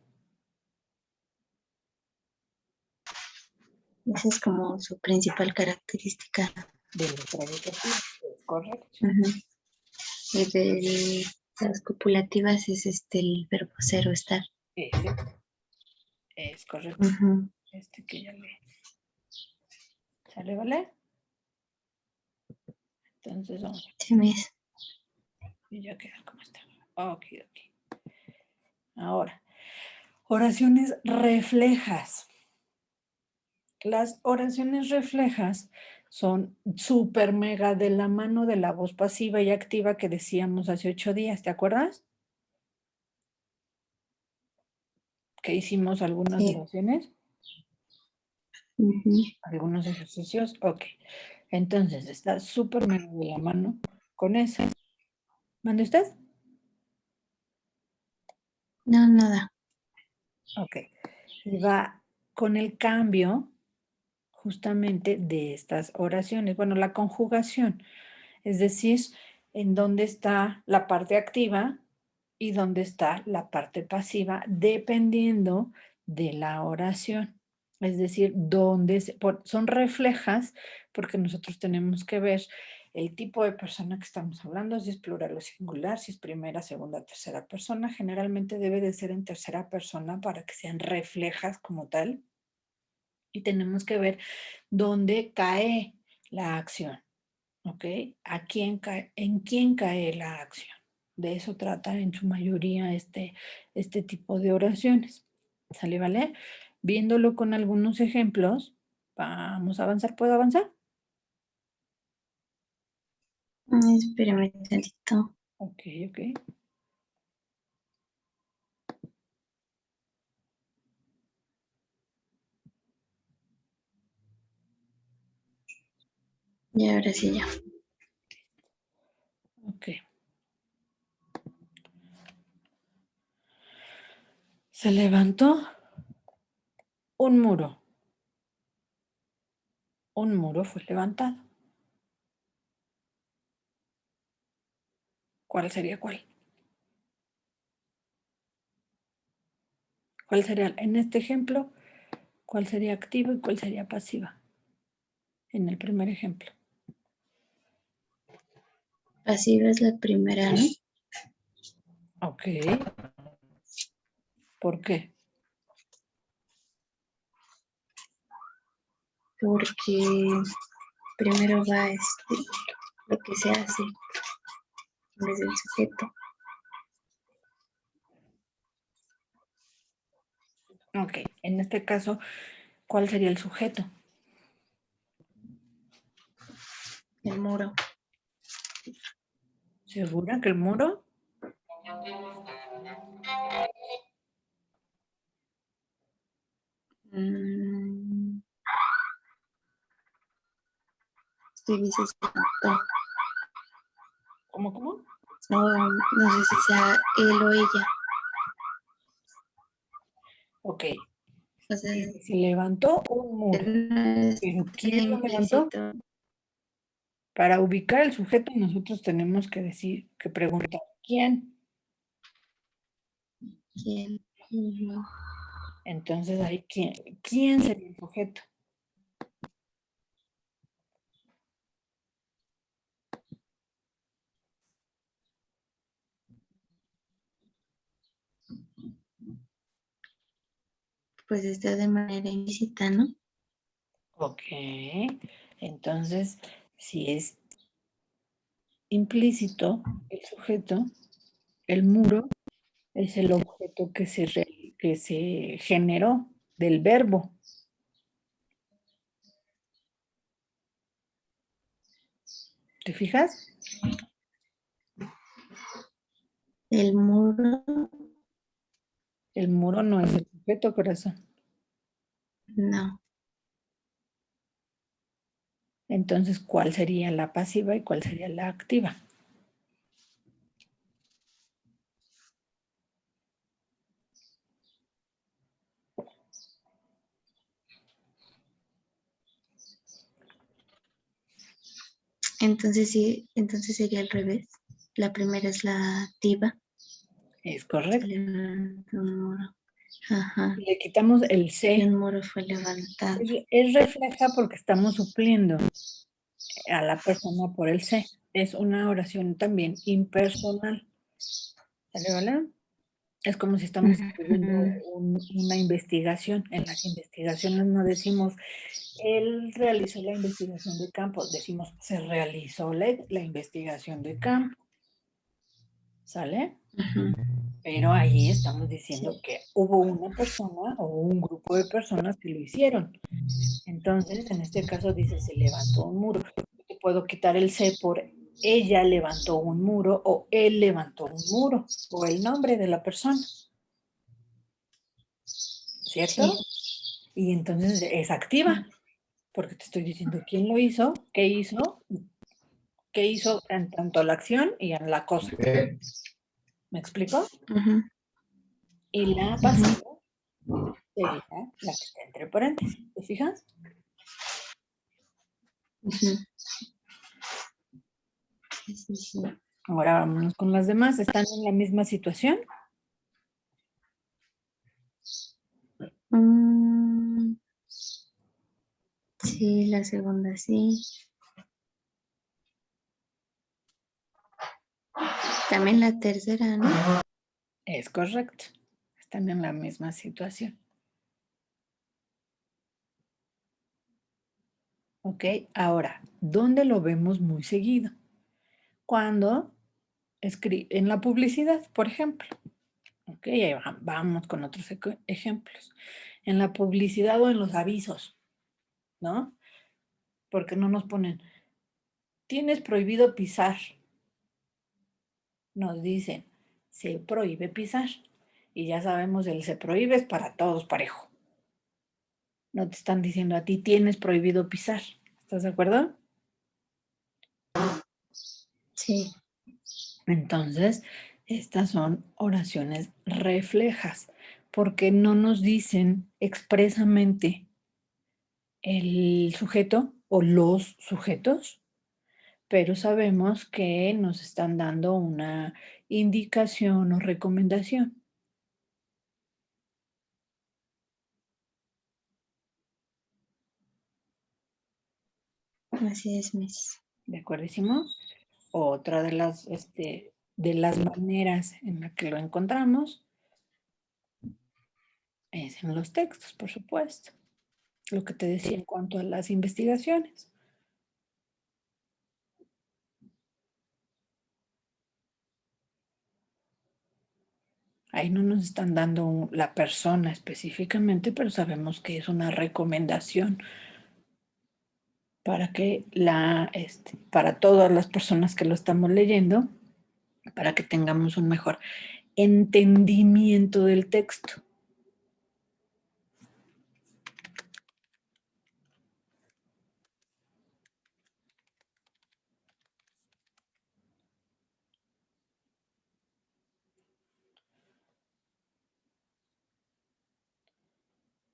Esa es como su principal característica. De los predicativos, es correcto. Ujú. Y de las copulativas es el verbo ser o estar. Ese es correcto. Ujú. Que ya le... ¿Sale, vale? Entonces vamos. Sí, mis. Y ya queda como está. Ok. Ahora, oraciones reflejas. Las oraciones reflejas son súper mega de la mano de la voz pasiva y activa que decíamos hace 8 días, ¿te acuerdas? Que hicimos algunas Sí. oraciones, Ujú. algunos ejercicios. Ok, entonces está súper mega de la mano con eso. ¿Mande usted? No, nada. Ok, y va con el cambio justamente de estas oraciones. Bueno, la conjugación, es decir, en dónde está la parte activa y dónde está la parte pasiva, dependiendo de la oración. Es decir, son reflejas porque nosotros tenemos que ver el tipo de persona que estamos hablando, si es plural o singular, si es primera, segunda, tercera persona. Generalmente debe de ser en tercera persona para que sean reflejas como tal. Y tenemos que ver dónde cae la acción, ¿ok? ¿En quién cae la acción? De eso trata en su mayoría este tipo de oraciones. ¿Sale, vale? Viéndolo con algunos ejemplos, vamos a avanzar. ¿Puedo avanzar? Espérame tantito. Ok, ok. Y ahora sí ya. Ok. Se levantó un muro. Un muro fue levantado. ¿Cuál sería cuál? ¿Cuál sería, en este ejemplo, cuál sería activa y cuál sería pasiva? En el primer ejemplo. Pasiva es la primera, ¿no? Ok. ¿Por qué? Porque primero va lo que se hace en vez del sujeto. Ok. En este caso, ¿cuál sería el sujeto? El muro. ¿Segura que el muro? Sí, dice sujeto. ¿Cómo? No sé si sea él o ella. Ok. O sea, Se levantó un muro. no es ¿Pero quién lo levantó? implícito. Para ubicar el sujeto nosotros tenemos que preguntar ¿quién? ¿Quién? Ujú. Entonces ahí ¿quién sería el sujeto? Pues está de manera implícita, ¿no? Ok. Entonces, si es implícito el sujeto, el muro es el objeto que se generó del verbo. ¿Te fijas? El muro, El muro no es el sujeto, corazón. no. Entonces, ¿cuál sería la pasiva y cuál sería la activa? Entonces sí, entonces sería al revés. La primera es la activa. Es Se correcto. levantó un muro. Ajá. Le quitamos el Y C. un muro fue levantado. Es refleja porque estamos supliendo a la persona por el C. Es una oración también impersonal. ¿Sale, vale? Es como si estamos escribiendo una investigación. En las investigaciones no decimos, él realizó la investigación de campo, decimos, se realizó la investigación de campo. ¿Sale? Pero ahí estamos diciendo que hubo una persona o un grupo de personas que lo hicieron. Entonces, en este caso dice, se levantó un muro. Yo puedo quitar el C por ella levantó un muro o él levantó un muro o el nombre de la persona. ¿Cierto? Sí. Y entonces es activa, porque te estoy diciendo quién lo hizo, qué hizo en tanto la acción y en la cosa. ¿Me explico? Ujú. Y la pasiva sería la que está entre paréntesis. ¿Te fijas? Ujú. Sí, sí. Ahora vámonos con las demás. ¿Están en la misma situación? Mm, Y la segunda sí. También la tercera, ¿no? Es correcto. Están en la misma situación. ¿Ok? Ahora, ¿dónde lo vemos muy seguido? Cuando en la publicidad, por ejemplo. ¿Ok? Ahí vamos con otros ejemplos. En la publicidad o en los avisos, ¿no? Porque no nos ponen, tienes prohibido pisar. Nos dicen, se prohíbe pisar. Y ya sabemos, el se prohíbe es para todos parejo. No te están diciendo a ti, tienes prohibido pisar. ¿Estás de acuerdo? Sí. Entonces, estas son oraciones reflejas, porque no nos dicen expresamente el sujeto o los sujetos, pero sabemos que nos están dando una indicación o recomendación. Así es, Miss. ¿De acuerdísimo? Otra de las maneras en la que lo encontramos es en los textos, por supuesto. Lo que te decía en cuanto a las investigaciones. Ahí no nos están dando la persona específicamente, pero sabemos que es una recomendación para que para todas las personas que lo estamos leyendo, para que tengamos un mejor entendimiento del texto.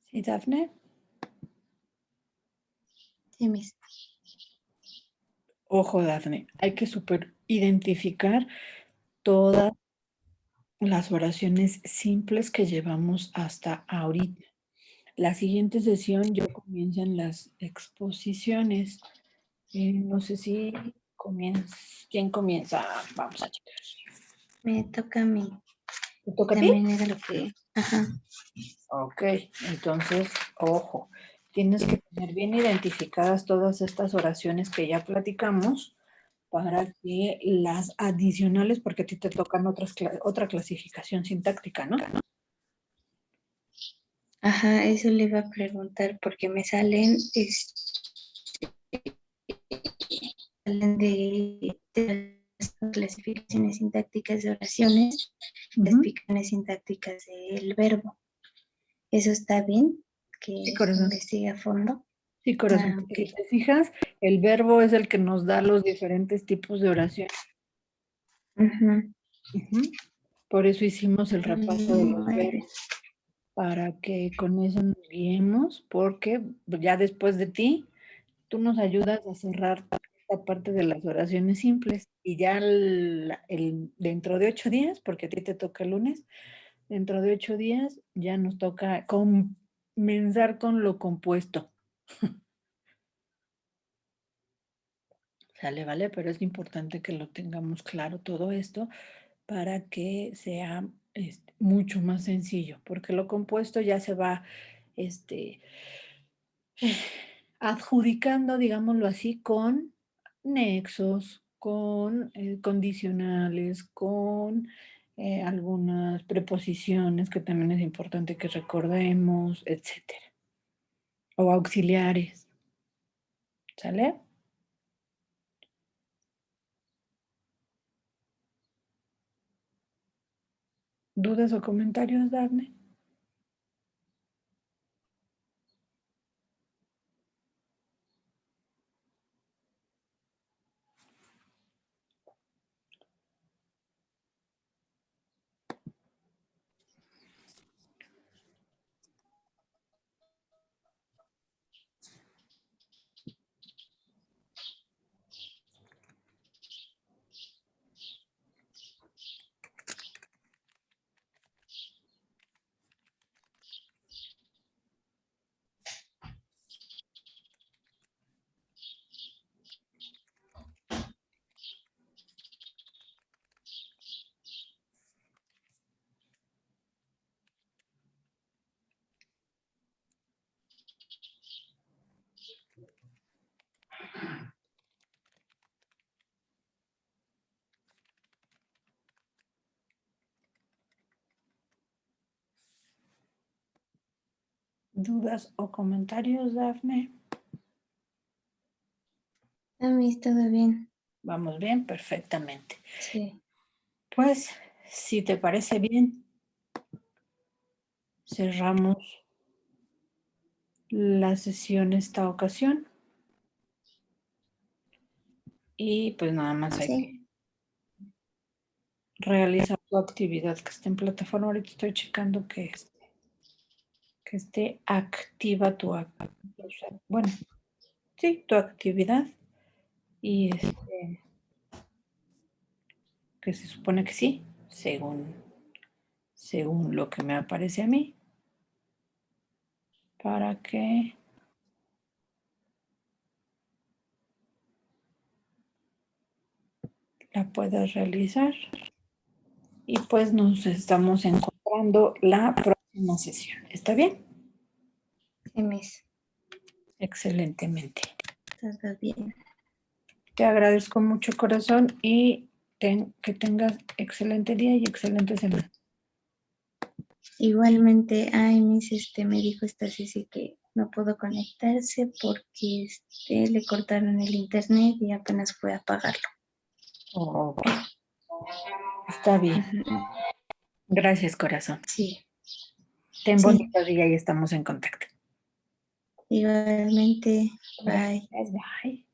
¿Sí, Dafne? Sí, Miss. Ojo, Dafne, hay que identificar todas las oraciones simples que llevamos hasta ahorita. La siguiente sesión yo comienzan las exposiciones. No sé si ¿quién comienza? Vamos a checar. Me toca a mí. ¿Te toca a ti? También era lo que... Ajá. Ok, entonces, ojo, tienes que tener bien identificadas todas estas oraciones que ya platicamos para que las adicionales, porque a ti te tocan otra clasificación sintáctica, ¿no? Ajá, eso le iba a preguntar porque me salen, salen de las clasificaciones sintácticas de oraciones, las clasificaciones sintácticas del verbo. ¿Eso está bien? Que Sí, corazón. investigue a fondo. Sí, corazón, porque Ok. si te fijas, el verbo es el que nos da los diferentes tipos de oración. Ujú. Por eso hicimos el repaso de los Muy bien. verbos, para que con eso nos guiemos, porque ya después de ti, tú nos ayudas a cerrar esta parte de las oraciones simples y ya dentro de 8 días, porque a ti te toca el lunes, dentro de 8 días ya nos toca comenzar con lo compuesto. Sale, ¿vale? Pero es importante que lo tengamos claro todo esto para que sea mucho más sencillo, porque lo compuesto ya se va adjudicando, digámoslo así, con nexos, con condicionales, con algunas preposiciones que también es importante que recordemos, etcétera. O auxiliares. ¿Sale? ¿Dudas o comentarios, Dafne? ¿Dudas o comentarios, Dafne? A mí todo bien. ¿Vamos bien? Perfectamente. Sí. Pues, si te parece bien, cerramos la sesión esta ocasión. Y pues nada más hay que Sí. realizar tu actividad que esté en plataforma. Ahorita estoy checando que esté activa tu bueno, sí, tu actividad. Y que se supone que sí, según lo que me aparece a mí, para que la puedas realizar. Y pues nos estamos encontrando la próxima sesión. ¿Está bien? Sí, Miss. Excelentemente. Todo bien. Te agradezco mucho, corazón, y que tengas excelente día y excelente semana. Igualmente, ay, Miss, me dijo esta Ceci que no pudo conectarse porque le cortaron el internet y apenas fue a apagarlo. Ok. Está bien. Ujú. Gracias, corazón. Sí, Ten sí. bonito día y estamos en contacto. Igualmente, bye. Gracias, bye.